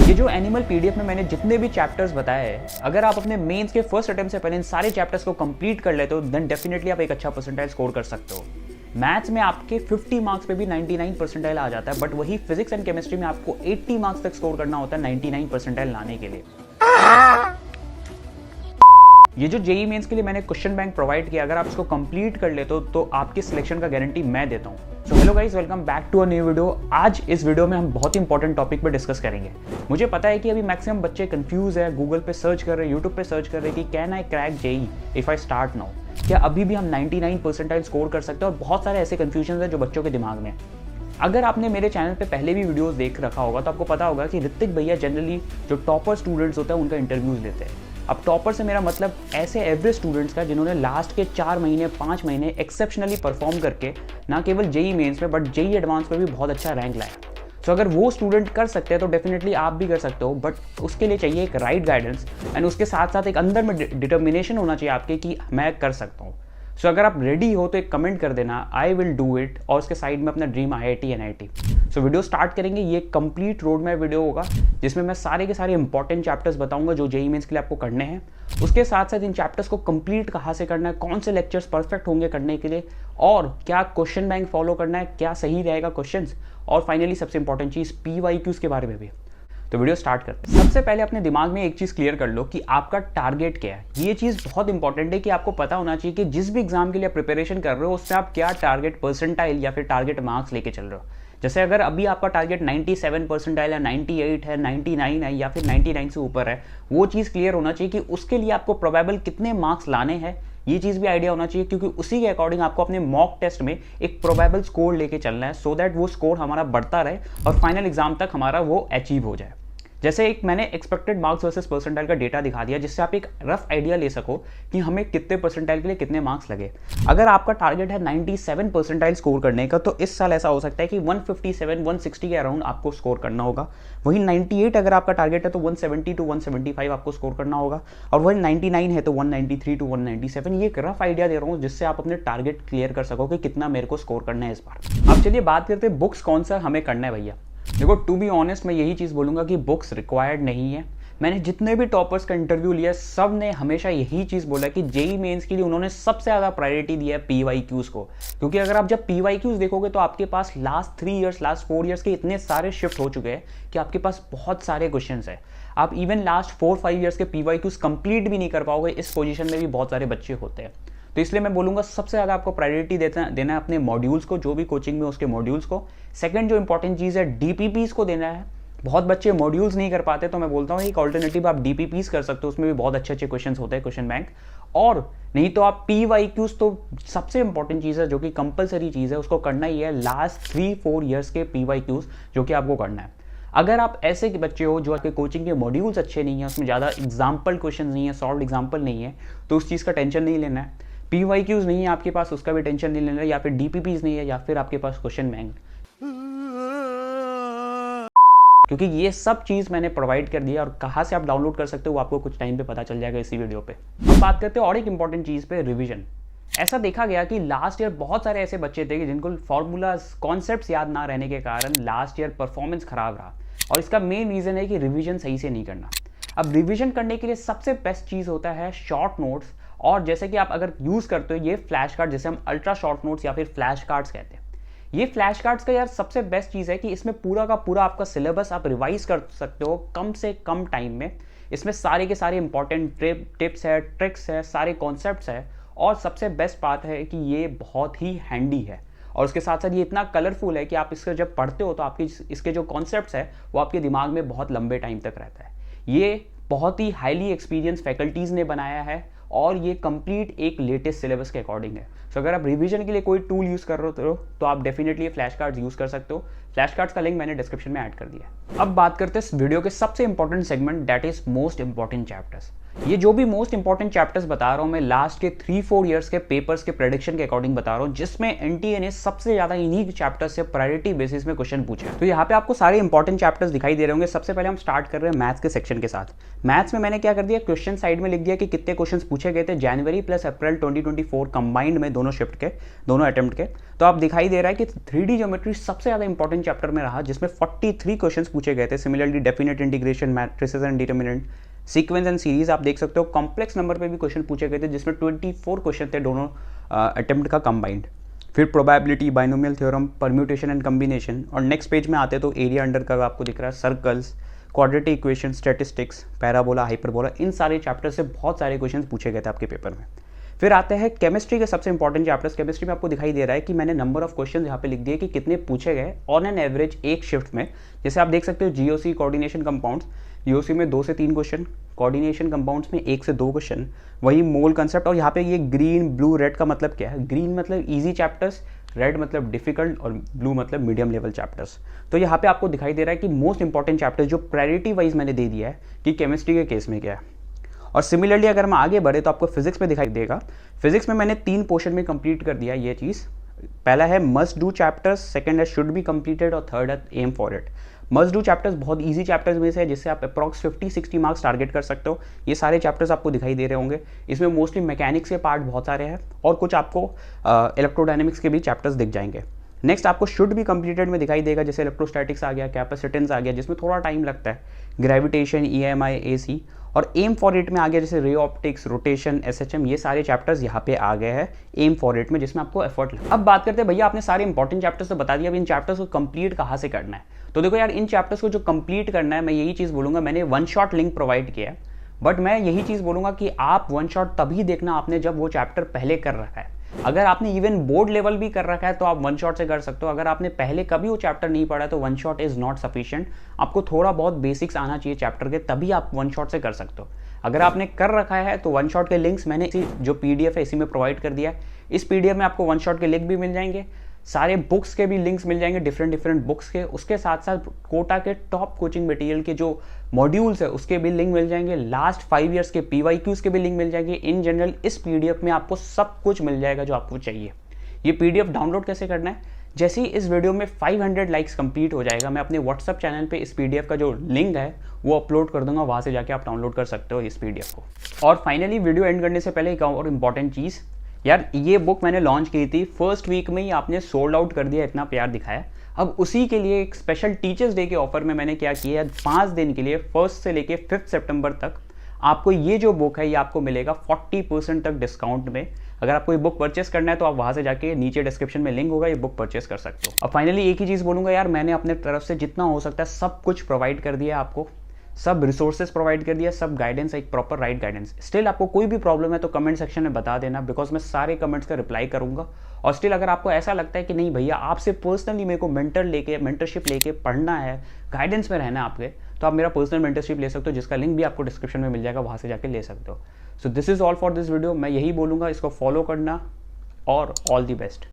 ये जो animal PDF में मैंने जितने भी चैप्टर्स बताए हैं, अगर आप अपने मेंस के फर्स्ट अटेम्प्ट से पहले इन सारे चैप्टर्स को कंप्लीट कर लेते हो देन डेफिनेटली आप एक अच्छा परसेंटाइल स्कोर कर सकते हो। मैथ्स में आपके 50 मार्क्स पे भी 99 परसेंटाइल आ जाता है, बट वही फिजिक्स एंड केमिस्ट्री में आपको 80 मार्क्स तक स्कोर करना होता है 99 परसेंटाइल लाने के लिए। ये जो जेई मेंस के लिए मैंने क्वेश्चन बैंक प्रोवाइड किया, अगर आप इसको कंप्लीट कर लेते हो तो आपकी सिलेक्शन का गारंटी मैं देता हूँ। So hello guys, welcome back to a new video. आज इस वीडियो में हम बहुत इंपॉर्टेंट टॉपिक पे डिस्कस करेंगे। मुझे पता है कि अभी मैक्सिमम बच्चे कंफ्यूज है, गूगल पे सर्च कर रहे हैं, यूट्यूब पे सर्च कर रहे हैं कि can I crack JEE if I start now, क्या अभी भी हम 99 परसेंटाइल स्कोर कर सकते हैं। और बहुत सारे ऐसे कन्फ्यूजन है जो बच्चों के दिमाग में। अगर आपने मेरे चैनल पे पहले भी वीडियोस देख रखा होगा तो आपको पता होगा कि ऋतिक भैया जनरली जो टॉपर स्टूडेंट्स होते हैं उनका इंटरव्यूज लेते हैं। अब टॉपर से मेरा मतलब ऐसे एवरेज स्टूडेंट्स का जिन्होंने लास्ट के 4 महीने 5 महीने एक्सेप्शनली परफॉर्म करके ना केवल जेई मेंस में बट जेई एडवांस में भी बहुत अच्छा रैंक लाया। सो अगर वो स्टूडेंट कर सकते हैं तो डेफिनेटली आप भी कर सकते हो, बट उसके लिए चाहिए एक राइट गाइडेंस एंड उसके साथ साथ एक अंदर में डिटर्मिनेशन होना चाहिए आपके कि मैं कर सकता हूँ। सो अगर आप रेडी हो तो एक कमेंट कर देना आई विल डू इट, और उसके साइड में अपना dream IIT NIT। So video start करेंगे। ये कंप्लीट रोड मैप वीडियो होगा जिसमें मैं सारे के सारे इंपॉर्टेंट चैप्टर्स बताऊंगा जो जेई मेंस के लिए आपको करने हैं। उसके साथ साथ इन चैप्टर्स को कंप्लीट कहाँ से करना है, कौन से लेक्चर्स परफेक्ट होंगे करने के लिए, और क्या क्वेश्चन बैंक फॉलो करना है, क्या सही रहेगा क्वेश्चंस, और फाइनली सबसे इंपॉर्टेंट चीज़ PYQs के बारे में भी। तो वीडियो स्टार्ट करते हैं। सबसे पहले अपने दिमाग में एक चीज़ क्लियर कर लो कि आपका टारगेट क्या है। ये चीज़ बहुत इंपॉर्टेंट है कि आपको पता होना चाहिए कि जिस भी एग्जाम के लिए प्रिपरेशन कर रहे हो उससे आप क्या टारगेट परसेंटाइल या फिर टारगेट मार्क्स लेके चल रहे हो। जैसे अगर अभी आपका टारगेट 97 परसेंटाइल है, 98 है, 99 है या फिर 99 से ऊपर है, वो चीज़ क्लियर होना चाहिए कि उसके लिए आपको प्रोबेबल कितने मार्क्स लाने हैं। ये चीज़ भी आइडिया होना चाहिए क्योंकि उसी के अकॉर्डिंग आपको अपने मॉक टेस्ट में एक प्रोबेबल स्कोर लेके चलना है सो दैट वो स्कोर हमारा बढ़ता रहे और फाइनल एग्जाम तक हमारा वो अचीव हो जाए। जैसे एक मैंने एक्सपेक्टेड मार्क्स वर्सेस परसेंटाइल का डेटा दिखा दिया जिससे आप एक रफ आइडिया ले सको कि हमें कितने परसेंटाइल के लिए कितने मार्क्स लगे। अगर आपका टारगेट है 97 परसेंटाइल स्कोर करने का तो इस साल ऐसा हो सकता है कि 157 160 के अराउंड आपको स्कोर करना होगा। वही 98 अगर आपका टारगेट है तो 170 to 175 आपको स्कोर करना होगा, और वही 99 है तो 193 to 197। ये एक रफ आइडिया दे रहा हूँ जिससे आप अपने टारगेट क्लियर कर सको कि कितना मेरे को स्कोर करना है इस बार। अब चलिए बात करते हैं बुक्स कौन सा हमें करना है भैया। देखो, टू बी ऑनेस्ट मैं यही चीज़ बोलूँगा कि बुक्स रिक्वायर्ड नहीं है। मैंने जितने भी टॉपर्स का इंटरव्यू लिया सब ने हमेशा यही चीज़ बोला कि जेई मेंस के लिए उन्होंने सबसे ज़्यादा प्रायोरिटी दिया है PYQs को, क्योंकि अगर आप जब PYQs देखोगे तो आपके पास लास्ट 3 ईयर्स लास्ट 4 ईयर्स के इतने सारे शिफ्ट हो चुके हैं कि आपके पास बहुत सारे क्वेश्चंस हैं। आप इवन लास्ट 4-5 ईयर्स के PYQs कंप्लीट भी नहीं कर पाओगे। इस पोजीशन में भी बहुत सारे बच्चे होते हैं। तो इसलिए मैं बोलूँगा सबसे ज़्यादा आपको प्रायोरिटी देना है अपने मॉड्यूल्स को, जो भी कोचिंग में उसके मॉड्यूल्स को। सेकंड जो इंपॉर्टेंट चीज़ है DPPs को देना है। बहुत बच्चे मॉड्यूल्स नहीं कर पाते तो मैं बोलता हूँ एक ऑल्टरनेटिव आप DPPs कर सकते हो, उसमें भी बहुत अच्छे अच्छे क्वेश्चन होते हैं क्वेश्चन बैंक। और नहीं तो आप PYQs, तो सबसे इंपॉर्टेंट चीज़ है जो कि कंपलसरी चीज़ है, उसको करना ही है लास्ट 3-4 ईयर्स के PYQs जो कि आपको करना है। अगर आप ऐसे बच्चे हो जो आपके कोचिंग के मॉड्यूल्स अच्छे नहीं हैं, उसमें ज़्यादा एग्जाम्पल क्वेश्चन नहीं है, सॉल्व एग्जाम्पल नहीं है, तो उस चीज़ का टेंशन नहीं लेना है। PYQs नहीं है आपके पास, उसका भी टेंशन नहीं लेना है, या फिर DPPs नहीं है, या फिर आपके पास क्वेश्चन बैंक, क्योंकि ये सब चीज़ मैंने प्रोवाइड कर दिया। और कहाँ से आप डाउनलोड कर सकते हो वो आपको कुछ टाइम पे पता चल जाएगा इसी वीडियो पे। अब बात करते हैं और एक इंपॉर्टेंट चीज़ पे, रिवीजन। ऐसा देखा गया कि लास्ट ईयर बहुत सारे ऐसे बच्चे थे कि जिनको फॉर्मूलाज कॉन्सेप्ट्स याद ना रहने के कारण लास्ट ईयर परफॉर्मेंस खराब रहा, और इसका मेन रीज़न है कि रिविजन सही से नहीं करना। अब रिविजन करने के लिए सबसे बेस्ट चीज़ होता है शॉर्ट नोट्स, और जैसे कि आप अगर यूज़ करते हो ये फ्लैश कार्ड, जैसे हम अल्ट्रा शॉर्ट नोट्स या फिर फ्लैश कार्ड्स कहते हैं। ये फ्लैश कार्ड्स का यार सबसे बेस्ट चीज़ है कि इसमें पूरा का पूरा आपका सिलेबस आप रिवाइज कर सकते हो कम से कम टाइम में। इसमें सारे के सारे इंपॉर्टेंट टिप्स है, ट्रिक्स है, सारे कॉन्सेप्ट्स है, और सबसे बेस्ट बात है कि ये बहुत ही हैंडी है। और उसके साथ साथ ये इतना कलरफुल है कि आप इसको जब पढ़ते हो तो आपकी इसके जो कॉन्सेप्ट्स है वो आपके दिमाग में बहुत लंबे टाइम तक रहता है। ये बहुत ही हाईली एक्सपीरियंस फैकल्टीज़ ने बनाया है और ये कंप्लीट एक लेटेस्ट सिलेबस के अकॉर्डिंग है। सो अगर आप रिवीजन के लिए कोई टूल यूज़ कर रहे हो तो आप डेफिनेटली ये फ्लैश कार्ड्स यूज़ कर सकते हो। फ्लैश कार्ड्स का लिंक मैंने डिस्क्रिप्शन में ऐड कर दिया है। अब बात करते हैं इस वीडियो के सबसे important segment, that is most important chapters. ये जो भी मोस्ट इंपॉर्टेंट चैप्टर्स बता रहा हूँ मैं लास्ट के 3-4 इयर्स के पेपर्स के प्रेडिक्शन के अकॉर्डिंग बता रहा हूँ, जिसमें एनटीए ने सबसे ज्यादा इन्हीं चैप्टर्स से प्रायोरिटी बेसिस में क्वेश्चन पूछे। तो यहाँ पे आपको सारे इंपॉर्टेंट चैप्टर्स दिखाई दे रहे होंगे। सबसे पहले हम स्टार्ट कर रहे हैं मैथ्स के सेक्शन के साथ। मैथ्स में मैंने क्या कर दिया, क्वेश्चन साइड में लिख दिया कि कितने क्वेश्चन पूछे गए थे जनवरी प्लस अप्रैल 2024 कंबाइंड में, दोनों शिफ्ट के, दोनों अटेम्प्ट के। तो आप दिखाई दे रहा है कि 3D ज्योमेट्री सबसे ज्यादा इंपॉर्टेंट चैप्टर में रहा, जिसमें 43 क्वेश्चन पूछे गए थे। Similarly definite integration, matrices and determinant, sequence and series आप देख सकते हो। कॉम्प्लेक्स नंबर पे भी क्वेश्चन पूछे गए थे, जिसमें 24 क्वेश्चन थे दोनों अटेम्प्ट का कंबाइंड। फिर probability, binomial theorem, permutation and combination. और नेक्स्ट पेज में आते तो एरिया अंडर कर्व आपको दिख रहा है, circles, quadratic equation, statistics, parabola, hyperbola, इन सारे चैप्टर से बहुत सारे क्वेश्चन पूछे गए थे आपके पेपर में। फिर आते हैं केमिस्ट्री के सबसे इंपॉर्टेंट चैप्टर्स। केमिस्ट्री में आपको दिखाई दे रहा है कि मैंने नंबर ऑफ क्वेश्चन यहाँ पे लिख दिए कि कितने पूछे गए ऑन एन एवरेज एक शिफ्ट में। जैसे आप देख सकते हो जीओसी कोऑर्डिनेशन कंपाउंड्स, जीओसी में 2 से 3 क्वेश्चन, कोऑर्डिनेशन कंपाउंड्स में 1 से 2 क्वेश्चन, वही मोल कंसेप्ट। और यहाँ पे ये ग्रीन, ब्लू, रेड का मतलब क्या है, ग्रीन मतलब इजी चैप्टर्स, रेड मतलब डिफिकल्ट और ब्लू मतलब मीडियम लेवल चैप्टर्स। तो यहाँ पे आपको दिखाई दे रहा है कि मोस्ट इंपॉर्टेंट चैप्टर्स जो प्रायोरिटी वाइज मैंने दे दिया है कि केमिस्ट्री के केस में क्या है। और सिमिलरली अगर हम आगे बढ़े तो आपको फिजिक्स में दिखाई देगा। फिजिक्स में मैंने 3 पोर्शन में कंप्लीट कर दिया ये चीज़। पहला है मस्ट डू चैप्टर्स, सेकंड है शुड बी कंप्लीटेड और थर्ड है aim for it. Must do chapters बहुत इजी चैप्टर्स में से है, जिससे आप अप्रॉक्स 50-60 मार्क्स टारगेट कर सकते हो। ये सारे चैप्टर्स आपको दिखाई दे रहे होंगे। इसमें मोस्टली मैकेनिक्स के पार्ट बहुत सारे हैं और कुछ आपको इलेक्ट्रोडायनेमिक्स के भी चैप्टर्स दिख जाएंगे। नेक्स्ट आपको शुड बी कंप्लीटेड में दिखाई देगा, जैसे इलेक्ट्रोस्टैटिक्स आ गया, कैपेसिटेंस आ गया जिसमें थोड़ा टाइम लगता है, ग्रेविटेशन, EMI, AC। और एम फॉर इट में आ गया जैसे रे ऑप्टिक्स, रोटेशन, SHM, ये सारे चैप्टर्स यहाँ पे आ गए हैं एम फॉर इट में, जिसमें आपको एफर्ट लगता है। अब बात करते हैं भैया आपने सारे इंपॉर्टेंट चैप्टर्स तो बता दिया, अब इन चैप्टर्स को कंप्लीट कहाँ से करना है। तो देखो यार, इन चैप्टर्स को जो कंप्लीट करना है, मैं यही चीज़ बोलूँगा, मैंने 1 शॉट लिंक प्रोवाइड किया है, बट मैं यही चीज़ बोलूँगा कि आप 1 शॉट तभी देखना आपने जब वो चैप्टर पहले कर रखा है। अगर आपने इवन बोर्ड लेवल भी कर रखा है तो आप 1 शॉट से कर सकते हो। अगर आपने पहले कभी वो चैप्टर नहीं पढ़ा तो 1 शॉट इज नॉट सफिशिएंट। आपको थोड़ा बहुत बेसिक्स आना चाहिए चैप्टर के, तभी आप 1 शॉट से कर सकते हो। अगर आपने कर रखा है तो 1 शॉट के लिंक्स मैंने इसी जो PDF है इसी में प्रोवाइड कर दिया है। इस PDF में आपको 1 शॉट के लिंक भी मिल जाएंगे, सारे बुक्स के भी लिंक्स मिल जाएंगे, डिफरेंट बुक्स के। उसके साथ साथ कोटा के टॉप कोचिंग मटेरियल के जो मॉड्यूल्स है उसके भी लिंक मिल जाएंगे, लास्ट 5 इयर्स के PYQs के भी लिंक मिल जाएंगे। इन जनरल इस PDF में आपको सब कुछ मिल जाएगा जो आपको चाहिए। ये PDF डाउनलोड कैसे करना है, जैसे ही इस वीडियो में 500 लाइक्स कंप्लीट हो जाएगा, मैं अपने व्हाट्सअप चैनल पे इस PDF का जो लिंक है वो अपलोड कर दूंगा, वहाँ से जाके आप डाउनलोड कर सकते हो इस PDF को। और फाइनली वीडियो एंड करने से पहले एक और इम्पॉर्टेंट चीज़, यार ये बुक मैंने लॉन्च की थी, फर्स्ट वीक में ही आपने सोल्ड आउट कर दिया, इतना प्यार दिखाया। अब उसी के लिए एक स्पेशल टीचर्स डे के ऑफर में मैंने क्या किया, 5 दिन के लिए 1 से लेके 5 सितंबर तक आपको ये जो बुक है ये आपको मिलेगा 40% तक डिस्काउंट में। अगर आपको ये बुक परचेस करना है तो आप वहाँ से जाके नीचे डिस्क्रिप्शन में लिंक होगा, ये बुक परचेस कर सकते हो। और फाइनली एक ही चीज़ बोलूँगा यार, मैंने अपने तरफ से जितना हो सकता है सब कुछ प्रोवाइड कर दिया आपको, सब रिसोर्सेज प्रोवाइड कर दिया, सब गाइडेंस, एक प्रॉपर राइट गाइडेंस। स्टिल आपको कोई भी प्रॉब्लम है तो कमेंट सेक्शन में बता देना, बिकॉज मैं सारे कमेंट्स का रिप्लाई करूंगा। और स्टिल अगर आपको ऐसा लगता है कि नहीं भैया आपसे पर्सनली मेरे को मेंटरशिप लेके पढ़ना है, गाइडेंस में रहना है आपके, तो आप मेरा पर्सनल मेंटरशिप ले सकते हो, जिसका लिंक भी आपको डिस्क्रिप्शन में मिल जाएगा, वहाँ से जाके ले सकते हो। So this is all for this video. मैं यही बोलूँगा, इसको फॉलो करना और ऑल दी बेस्ट।